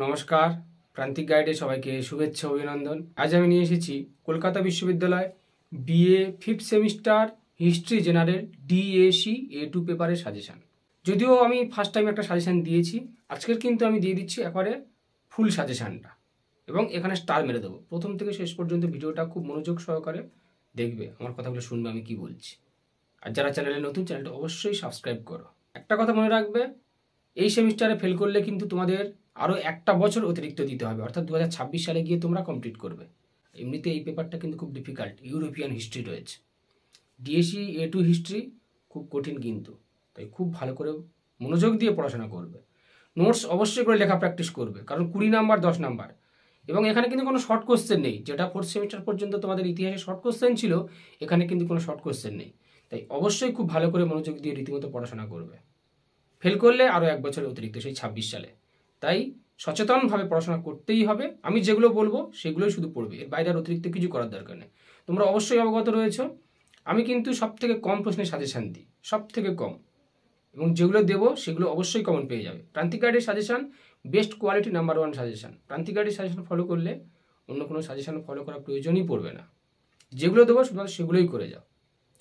নমস্কার, প্রান্তিক গাইডে সবাইকে শুভেচ্ছা অভিনন্দন। আজ আমি নিয়ে এসেছি কলকাতা বিশ্ববিদ্যালয় BA fifth semester history general DSC A2 পেপারের সাজেশান। যদিও আমি ফার্স্ট টাইম একটা সাজেশান দিয়েছি, আজকের কিন্তু আমি দিয়ে দিচ্ছি একেবারে ফুল সাজেশানটা এবং এখানে স্টার মেরে দেবো। প্রথম থেকে শেষ পর্যন্ত ভিডিওটা খুব মনোযোগ সহকারে দেখবে, আমার কথাগুলো শুনবে আমি কি বলছি। আর যারা চ্যানেলে নতুন, চ্যানেলটা অবশ্যই সাবস্ক্রাইব করো। একটা কথা মনে রাখবে, এই সেমিস্টারে ফেল করলে কিন্তু তোমাদের আরও একটা বছর অতিরিক্ত দিতে হবে, অর্থাৎ 2026 সালে গিয়ে তোমরা কমপ্লিট করবে। এমনিতে এই পেপারটা কিন্তু খুব ডিফিকাল্ট, ইউরোপিয়ান হিস্ট্রি রয়েছে। ডিএসি A2 হিস্ট্রি খুব কঠিন কিন্তু, তাই খুব ভালো করে মনোযোগ দিয়ে পড়াশোনা করবে। নোটস অবশ্যই করে লেখা প্র্যাকটিস করবে, কারণ 20 নাম্বার 10 নাম্বার, এবং এখানে কিন্তু কোনো শর্ট কোশ্চেন নেই। যেটা ফোর্থ সেমিস্টার পর্যন্ত তোমাদের ইতিহাসে শর্ট কোশ্চেন ছিল, এখানে কিন্তু কোনো শর্ট কোশ্চেন নেই। তাই অবশ্যই খুব ভালো করে মনোযোগ দিয়ে রীতিমতো পড়াশোনা করবে। ফেল করলে আরও এক বছর অতিরিক্ত, সেই 26 সালে। তাই সচেতনভাবে পড়াশোনা করতেই হবে। আমি যেগুলো বলবো সেগুলোই শুধু পড়বে, এর বাইরে আর অতিরিক্ত কিছু করার দরকার নেই। তোমরা অবশ্যই অবগত রয়েছো, আমি কিন্তু সব থেকে কম প্রশ্নের সাজেশান দিই, সব থেকে কম, এবং যেগুলো দেবো সেগুলো অবশ্যই কমন পেয়ে যাবে। প্রান্তিক গাইডের suggestion best quality number 1 suggestion. প্রান্তিক গাইডের সাজেশান ফলো করলে অন্য কোনো সাজেশান ফলো করার প্রয়োজনই পড়বে না। যেগুলো দেবো শুধু সেগুলোই করে যাও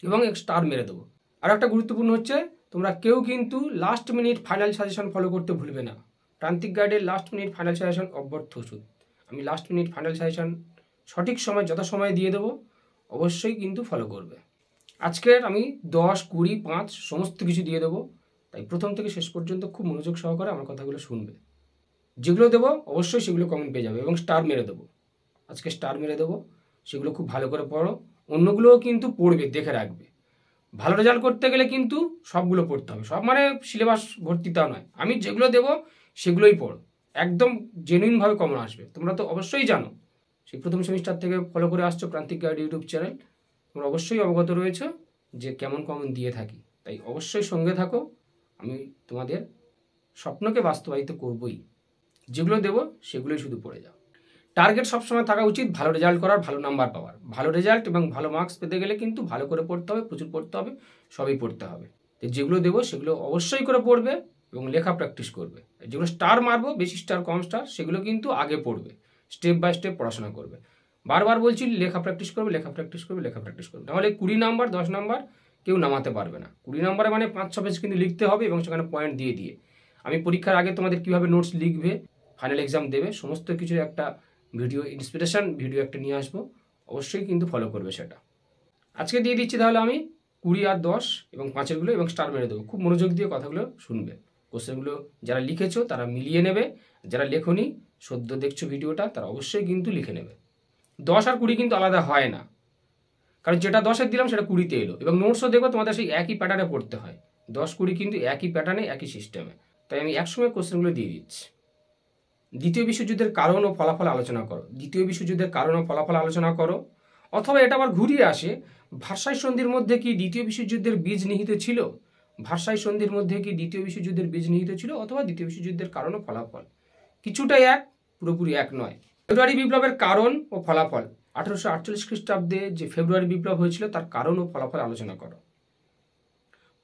এবং এক স্টার মেরে দেবো। আর একটা গুরুত্বপূর্ণ হচ্ছে, তোমরা কেউ কিন্তু last minute final suggestion follow করতে ভুলবে না। প্রান্তিক গাইডের লাস্ট মিনিট ফাইনাল সাজেশন অব্যর্থ ওষুধ। আমি লাস্ট মিনিট ফাইনাল সাজেশন সঠিক সময় যথাসময়ে দিয়ে দেবো, অবশ্যই কিন্তু ফলো করবে। আজকের আমি 10, 20, 5 সমস্ত কিছু দিয়ে দেবো। তাই প্রথম থেকে শেষ পর্যন্ত খুব মনোযোগ সহকারে আমার কথাগুলো শুনবে। যেগুলো দেবো অবশ্যই সেগুলো কমেন্ট পেয়ে যাবে এবং স্টার মেরে দেবো। আজকে স্টার মেরে দেবো, সেগুলো খুব ভালো করে পড়ো। অন্যগুলোও কিন্তু পড়বে, দেখে রাখবে। ভালো রেজাল্ট করতে গেলে কিন্তু সবগুলো পড়তে হবে, সব মানে সিলেবাস ভর্তি তা নয়। আমি যেগুলো দেবো সেগুলোই পড়ো, একদম জেনুইনভাবে কমন আসবে। তোমরা তো অবশ্যই জানো, সেই প্রথম সেমিস্টার থেকে ফলো করে আসছো প্রান্তিক গাইড ইউটিউব চ্যানেল, তোমরা অবশ্যই অবগত রয়েছো যে কেমন কমন দিয়ে থাকি। তাই অবশ্যই সঙ্গে থাকো, আমি তোমাদের স্বপ্নকে বাস্তবায়িত করবই। যেগুলো দেবো সেগুলোই শুধু পড়ে যাও। টার্গেট সবসময় থাকা উচিত ভালো রেজাল্ট করার, ভালো নাম্বার পাওয়ার। ভালো রেজাল্ট এবং ভালো মার্কস পেতে গেলে কিন্তু ভালো করে পড়তে হবে, প্রচুর পড়তে হবে, সবই পড়তে হবে। তো যেগুলো দেবো সেগুলো অবশ্যই করে পড়বে এবং লেখা প্র্যাকটিস করবে। যেগুলো স্টার মারবো, বেশি স্টার কম স্টার, সেগুলো কিন্তু আগে পড়বে, স্টেপ বাই স্টেপ পড়াশোনা করবে। বারবার বলছি, লেখা প্র্যাকটিস করবে, লেখা প্র্যাকটিস করবে, লেখা প্র্যাকটিস করবে। নাহলে 20 নাম্বার 10 নাম্বার কেউ নামাতে পারবে না। 20 নাম্বারে মানে 5-6 পেজ কিন্তু লিখতে হবে, এবং সেখানে পয়েন্ট দিয়ে দিয়ে। আমি পরীক্ষার আগে তোমাদের কীভাবে নোটস লিখবে, ফাইনাল এক্সাম দেবে, সমস্ত কিছুর একটা ভিডিও, ইন্সপিরেশন ভিডিও একটা নিয়ে আসবো, অবশ্যই কিন্তু ফলো করবে সেটা। আজকে দিয়ে দিচ্ছি তাহলে আমি 20 আর 10 এবং 5-এরগুলো, এবং স্টার মেরে দেবো। খুব মনোযোগ দিয়ে কথাগুলো শুনবে। কোশ্চেনগুলো যারা লিখেছো তারা মিলিয়ে নেবে, যারা লেখনি, সদ্য দেখছো ভিডিওটা, তারা অবশ্যই কিন্তু লিখে নেবে। 10 আর 20 কিন্তু আলাদা হয় না, কারণ যেটা 10-এর দিলাম সেটা 20-তে এলো। এবং নোটসও দেখো তোমাদের সেই একই প্যাটার্নে পড়তে হয়, 10-20 কিন্তু একই প্যাটার্নে, একই সিস্টেমে। তাই আমি একসময় কোশ্চেনগুলো দিয়ে দিচ্ছি। দ্বিতীয় বিশ্বযুদ্ধের কারণ ও ফলাফল আলোচনা করো। দ্বিতীয় বিশ্বযুদ্ধের কারণ ও ফলাফল আলোচনা করো। অথবা এটা আবার ঘুরিয়ে আসে, ভার্সাই সন্ধির মধ্যে কি দ্বিতীয় বিশ্বযুদ্ধের বীজ নিহিত ছিল? ভার্সাই সন্ধির মধ্যে কি দ্বিতীয় বিশ্বযুদ্ধের বীজ নিহিত ছিল, অথবা দ্বিতীয় বিশ্বযুদ্ধের কারণ ও ফলাফল? কিছুটা এক, পুরোপুরি এক নয়। ফেব্রুয়ারি বিপ্লবের কারণ ও ফলাফল, 1848 খ্রিস্টাব্দে যে ফেব্রুয়ারি বিপ্লব হয়েছিল তার কারণ ও ফলাফল আলোচনা করো।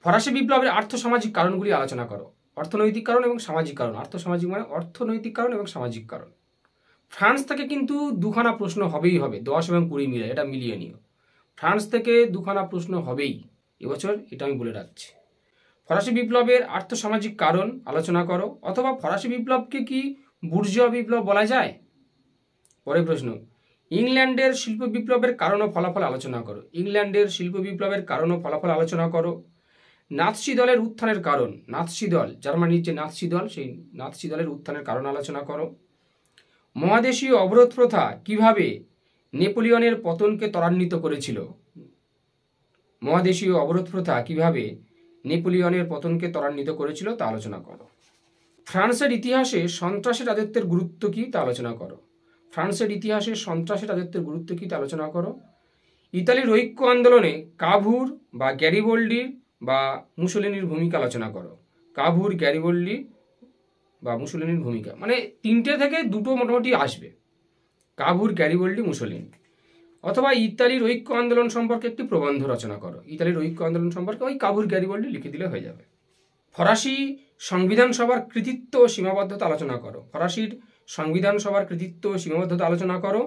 ফরাসি বিপ্লবের আর্থসামাজিক কারণগুলি আলোচনা করো। অর্থনৈতিক কারণ এবং সামাজিক কারণ। আর্থসামাজিক মানে অর্থনৈতিক কারণ এবং সামাজিক কারণ। ফ্রান্স থেকে কিন্তু দুখানা প্রশ্ন হবেই হবে, 10 এবং 20 মিলে, এটা মিলিয়ে নিও। ফ্রান্স থেকে দুখানা প্রশ্ন হবেই এবছর, এটা আমি বলে রাখছি। ফরাসি বিপ্লবের আর্থসামাজিক কারণ আলোচনা করো। অথবা ফরাসি বিপ্লবকে কি বুর্জোয়া বিপ্লব বলা যায়? পরের প্রশ্ন, ইংল্যান্ডের শিল্প বিপ্লবের কারণ ও ফলাফল আলোচনা করো। ইংল্যান্ডের শিল্প বিপ্লবের কারণ ও ফলাফল আলোচনা করো। নাৎসি দলের উত্থানের কারণ, নাৎসি দল, জার্মানির যে নাৎসি দল, সেই নাৎসি দলের উত্থানের কারণ আলোচনা করো। মহাদেশীয় অবরোধ প্রথা কিভাবে নেপোলিয়নের পতনকে ত্বরান্বিত করেছিল? মহাদেশীয় অবরোধ প্রথা কিভাবে নেপোলিয়নের পতনকে ত্বরান্বিত করেছিল তা আলোচনা করো। ফ্রান্সের ইতিহাসে সন্ত্রাসী রাজত্বের গুরুত্ব কী তা আলোচনা করো। ফ্রান্সের ইতিহাসে সন্ত্রাসী রাজত্বের গুরুত্ব কী তা আলোচনা করো। ইতালির ঐক্য আন্দোলনে কাভুর বা গ্যারিবোল্ডির বা মুসোলিনির ভূমিকা আলোচনা করো। কাভুর, গ্যারিবোল্ডি বা মুসোলিনির ভূমিকা, মানে 3টে থেকে 2টো মোটামুটি আসবে, কাভুর, গ্যারিবোল্ডি, মুসোলিনি। অথবা ইতালির ঐক্য আন্দোলন সম্পর্কে একটি প্রবন্ধ রচনা করো। ইতালির ঐক্য আন্দোলন সম্পর্কে ওই কাভুর, গ্যারিবোল্ডি লিখে দিলে হয়ে যাবে। ফরাসি সংবিধান সভার কৃতিত্ব ও সীমাবদ্ধতা আলোচনা করো। ফরাসির সংবিধান সভার কৃতিত্ব ও সীমাবদ্ধতা আলোচনা করো।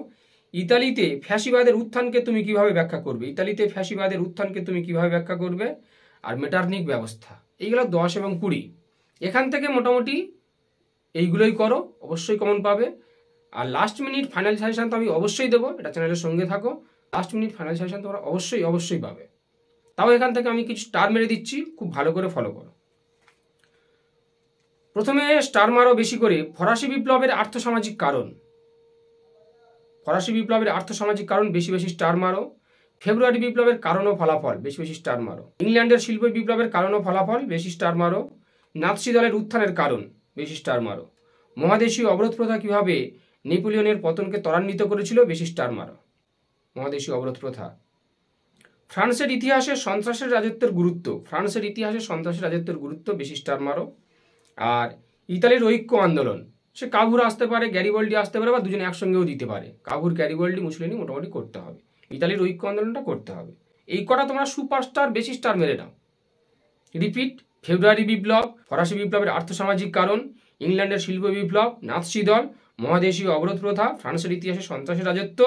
ইতালিতে ফ্যাসিবাদের উত্থানকে তুমি কিভাবে ব্যাখ্যা করবে, ইতালিতে ফ্যাসিবাদের উত্থানকে তুমি কিভাবে ব্যাখ্যা করবে। আর মেটারনিক ব্যবস্থা, এইগুলো 10 এবং 20। এখান থেকে মোটামুটি এইগুলোই করো, অবশ্যই কমন পাবে। আর লাস্ট মিনিট ফাইনাল সাজেশন তো আমি অবশ্যই দেবো, এটা চ্যানেলের সঙ্গে থাকো। লাস্ট মিনিট ফাইনাল সাজেশন তোমরা অবশ্যই পাবে। তাও এখান থেকে আমি কিছু স্টার মেরে দিচ্ছি, খুব ভালো করে ফলো করো। প্রথমে স্টার মারো বেশি করে ফরাসি বিপ্লবের আর্থসামাজিক কারণ। ফরাসি বিপ্লবের আর্থসামাজিক কারণ বেশি স্টার মারো। ফেব্রুয়ারি বিপ্লবের কারণ ও ফলাফল বেশি স্টার মারো। ইংল্যান্ডের শিল্প বিপ্লবের কারণ ও ফলাফল বেশি স্টার মারো। নাৎসি দলের উত্থানের কারণ বেশি স্টার মারো। মহাদেশীয় অবরোধ প্রথা কিভাবে নেপোলিয়নের পতনকে ত্বরান্বিত করেছিল বেশি স্টার মারো। মহাদেশীয় অবরোধ প্রথা। ফ্রান্সের ইতিহাসে সন্ত্রাসের রাজত্বের গুরুত্ব। ফ্রান্সের ইতিহাসে সন্ত্রাসের রাজত্বের গুরুত্ব বেশি স্টার মারো। আর ইতালির ঐক্য আন্দোলন, সে কাভুর আসতে পারে, গ্যারিবল্ডি আসতে পারে, বা দুজনে একসঙ্গেও দিতে পারে। কাভুর, গ্যারিবল্ডি, মুসোলিনি মোটামুটি করতে হবে। ইতালির ঐক্য আন্দোলনটা করতে হবে। এই কটা তোমরা সুপারস্টার বেশি স্টার মেরে নাও। রিপিট: ফেব্রুয়ারি বিপ্লব, ফরাসি বিপ্লবের আর্থসামাজিক কারণ, ইংল্যান্ডের শিল্প বিপ্লব, নাৎসি দল, মহাদেশীয় অবরোধ প্রথা, ফ্রান্সের ইতিহাসে সন্ত্রাসের রাজত্ব,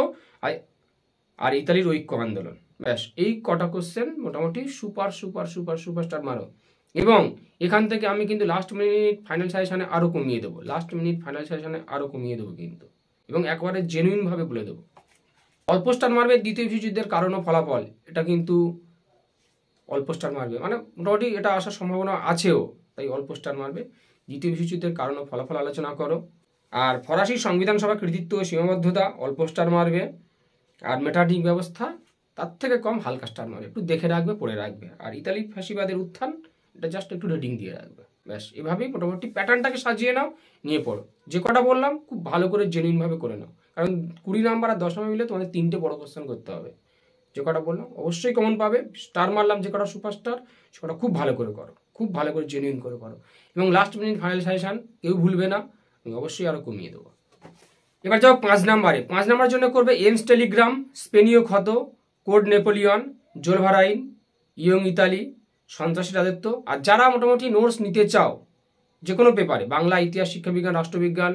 আর ইতালির ঐক্য আন্দোলন। ব্যাস, এই কটা কোশ্চেন মোটামুটি সুপারস্টার মারো। এবং এখান থেকে আমি কিন্তু লাস্ট মিনিট ফাইনাল সাজেশনে আরও কমিয়ে দেবো। কিন্তু, এবং একবারে জেনুইনভাবে বলে দেবো। অল্প স্টার মারবে দ্বিতীয় বিশ্বযুদ্ধের কারণ ও ফলাফল, এটা কিন্তু অল্প স্টার মারবে, মানে মোটামুটি এটা আসার সম্ভাবনা আছেও, তাই অল্প স্টার মারবে। দ্বিতীয় বিশ্বযুদ্ধের কারণ ও ফলাফল আলোচনা করো। আর ফরাসি সংবিধান সভার কৃতিত্ব ও সীমাবদ্ধতা অল্প স্টার মারবে। আর মেটারনিক ব্যবস্থা তার থেকে কম হালকা স্টার মারবে, একটু দেখে রাখবে, পড়ে রাখবে। আর ইতালি ফ্যাসিবাদের উত্থান, এটা জাস্ট একটু রেটিং দিয়ে রাখবে। ব্যাস, এভাবেই মোটামুটি প্যাটার্নটাকে সাজিয়ে নাও, নিয়ে পড়ো। যে কটা বললাম খুব ভালো করে জেনুইনভাবে করে নাও, কারণ 20 নাম্বার আর 10 নাম্বার মিলে তোমাদের 3টে বড় কোশ্চেন করতে হবে। যে কটা বললাম অবশ্যই কমন পাবে। স্টার মারলাম যে কটা সুপারস্টার, সে কটা খুব ভালো করে করো, খুব ভালো করে জেনুইন করে করো। এবং লাস্ট মিনিট ফাইনাল সাজেশন কেউ ভুলবে না, আমি অবশ্যই আরও কমিয়ে দেবো। এবার যাও 5 নাম্বারে। 5 নাম্বার জন্য করবে এমস টেলিগ্রাম, স্পেনীয় ক্ষত, কোড নেপোলিয়ন, জোলভারাইন, ইয়ং ইতালি, সন্ত্রাসী রাজত্ব। আর যারা মোটামুটি নোটস নিতে চাও যে কোনো পেপারে, বাংলা, ইতিহাস, শিক্ষাবিজ্ঞান, রাষ্ট্রবিজ্ঞান,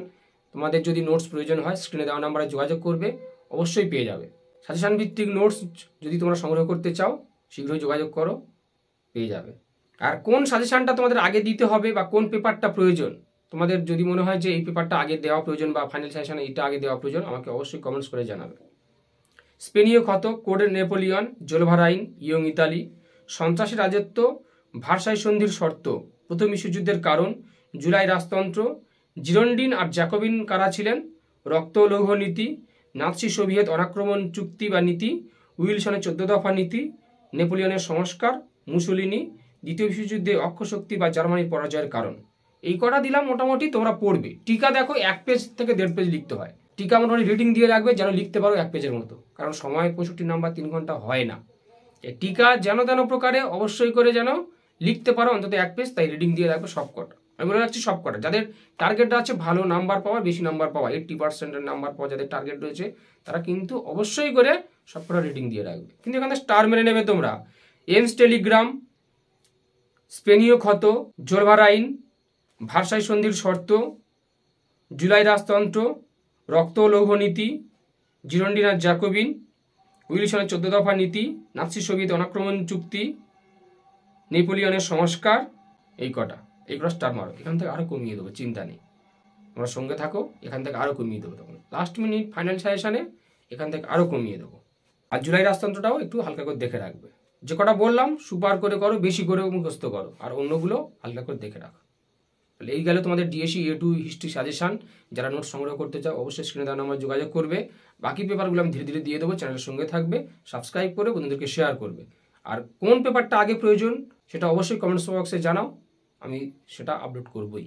তোমাদের যদি নোটস প্রয়োজন হয় স্ক্রিনে দেওয়া নাম্বারে যোগাযোগ করবে, অবশ্যই পেয়ে যাবে। সাজেশন ভিত্তিক নোটস যদি তোমরা সংগ্রহ করতে চাও শীঘ্রই যোগাযোগ করো, পেয়ে যাবে। আর কোন সাজেশনটা তোমাদের আগে দিতে হবে বা কোন পেপারটা প্রয়োজন, তোমাদের যদি মনে হয় যে এই পেপারটা আগে দেওয়া প্রয়োজন বা ফাইনাল সাজেশনে এটা আগে দেওয়া প্রয়োজন, আমাকে অবশ্যই কমেন্টস করে জানাবে। স্পেনীয় ক্ষত, কোড নেপোলিয়ন, জোলভারাইন, ইয়ং ইতালি, সন্ত্রাসী রাজত্ব, ভার্সাই সন্ধির শর্ত, প্রথম বিশ্বযুদ্ধের কারণ, জুলাই রাজতন্ত্র, জিরন্ডিন আর জ্যাকোবিন কারা ছিলেন, রক্ত লৌহ নীতি, নাৎসি সোভিয়েত অনাক্রমণ চুক্তি বা নীতি, উইলসনের 14 দফা নীতি, নেপোলিয়নের সংস্কার, মুসোলিনি, দ্বিতীয় বিশ্বযুদ্ধে অক্ষশক্তি বা জার্মানির পরাজয়ের কারণ। এই কটা দিলাম, মোটামুটি তোমরা পড়বে। টিকা দেখো 1 পেজ থেকে 1.5 পেজ লিখতে হয়। টিকা মোটামুটি রিডিং দিয়ে রাখবে যেন লিখতে পারো 1 পেজের মতো, কারণ সময় 65 নাম্বার 3 ঘন্টা হয় না। টিকা যেন তেন প্রকারে অবশ্যই করে যেন লিখতে পারো অন্তত 1 পেজ, তাই রিডিং দিয়ে রাখবে সব কটা। আমি বলে রাখছি সব কটা, যাদের টার্গেটটা আছে ভালো নাম্বার পাওয়া, বেশি নাম্বার পাওয়া, 80% নাম্বার পাওয়া যাদের টার্গেট রয়েছে, তারা কিন্তু অবশ্যই করে সব কটা রিডিং দিয়ে রাখবে। কিন্তু এখানে স্টার মেরে নেবে তোমরা। এমস টেলিগ্রাম, স্পেনীয় ক্ষত, জোলভারাইন, ভার্সাই সন্ধির শর্ত, জুলাই রাজতন্ত্র, রক্ত লৌহ নীতি, জিরন্ডিন আর জ্যাকোবিন, উইলসনের 14 দফা নীতি, নাৎসি সোভিয়েত অনাক্রমণ চুক্তি, নেপোলিয়নের সংস্কার, এই কটা স্টার মারো। এখান থেকে আরও কমিয়ে দেবো, চিন্তা নেই, তোমরা সঙ্গে থাকো। এখান থেকে আরও কমিয়ে দেবো, তখন লাস্ট মিনিট ফাইনাল সাজেশনে এখান থেকে আরও কমিয়ে দেবো। আর জুলাই রাজতন্ত্রটাও একটু হালকা করে দেখে রাখবে। যে কটা বললাম সুপার করে করো, বেশি করে মুখস্থ করো, আর অন্যগুলো হালকা করে দেখে রাখো। তাহলে এই গেল তোমাদের ডিএসসি A2 হিস্ট্রি সাজেশন। যারা নোট সংগ্রহ করতে চাও অবশ্যই স্ক্রিনে দেওয়া নাম্বার যোগাযোগ করবে। বাকি পেপারগুলো আমি ধীরে ধীরে দিয়ে দেবো, চ্যানেলের সঙ্গে থাকবে, সাবস্ক্রাইব করে বন্ধুদেরকে শেয়ার করবে। আর কোন পেপারটা আগে প্রয়োজন সেটা অবশ্যই কমেন্টস বক্সে জানাও, আমি সেটা আপলোড করবই।